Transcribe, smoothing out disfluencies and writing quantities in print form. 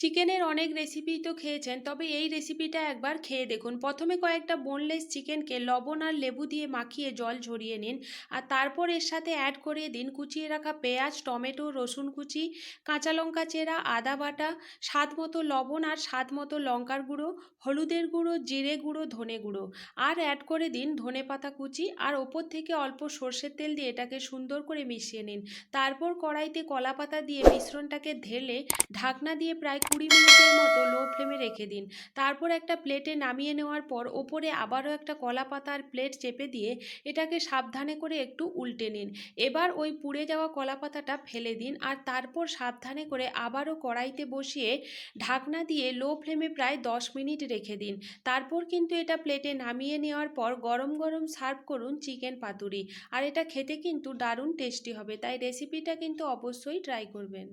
চিকেনের অনেক রেসিপি তো খেয়েছেন, তবে এই রেসিপিটা একবার খেয়ে দেখুন। প্রথমে কয়েকটা বোনলেস চিকেনকে লবণ আর লেবু দিয়ে মাখিয়ে জল ঝরিয়ে নিন। আর তারপর এর সাথে অ্যাড করে দিন কুচিয়ে রাখা পেঁয়াজ, টমেটো, রসুন কুচি, কাঁচা লঙ্কা চেরা, আদা বাটা, স্বাদ মতো লবণ আর স্বাদ মতো লঙ্কার গুঁড়ো, হলুদের গুঁড়ো, জিরে গুঁড়ো, ধনে গুঁড়ো। আর অ্যাড করে দিন ধনে পাতা কুচি, আর ওপর থেকে অল্প সর্ষের তেল দিয়ে এটাকে সুন্দর করে মিশিয়ে নিন। তারপর কড়াইতে কলা পাতা দিয়ে মিশ্রণটাকে ঢেলে ঢাকনা দিয়ে প্রায় 20 মিনিটের মতো লো ফ্লেমে রেখে দিন। তারপর একটা প্লেটে নামিয়ে নেওয়ার পর ওপরে আবারও একটা কলা পাতার প্লেট চেপে দিয়ে এটাকে সাবধানে করে একটু উল্টে নিন। এবার ওই পুড়ে যাওয়া কলা পাতাটা ফেলে দিন, আর তারপর সাবধানে করে আবারও কড়াইতে বসিয়ে ঢাকনা দিয়ে লো ফ্লেমে প্রায় 10 মিনিট রেখে দিন। তারপর কিন্তু এটা প্লেটে নামিয়ে নেওয়ার পর গরম গরম সার্ভ করুন চিকেন পাতুরি। আর এটা খেতে কিন্তু দারুণ টেস্টি হবে, তাই রেসিপিটা কিন্তু অবশ্যই ট্রাই করবেন।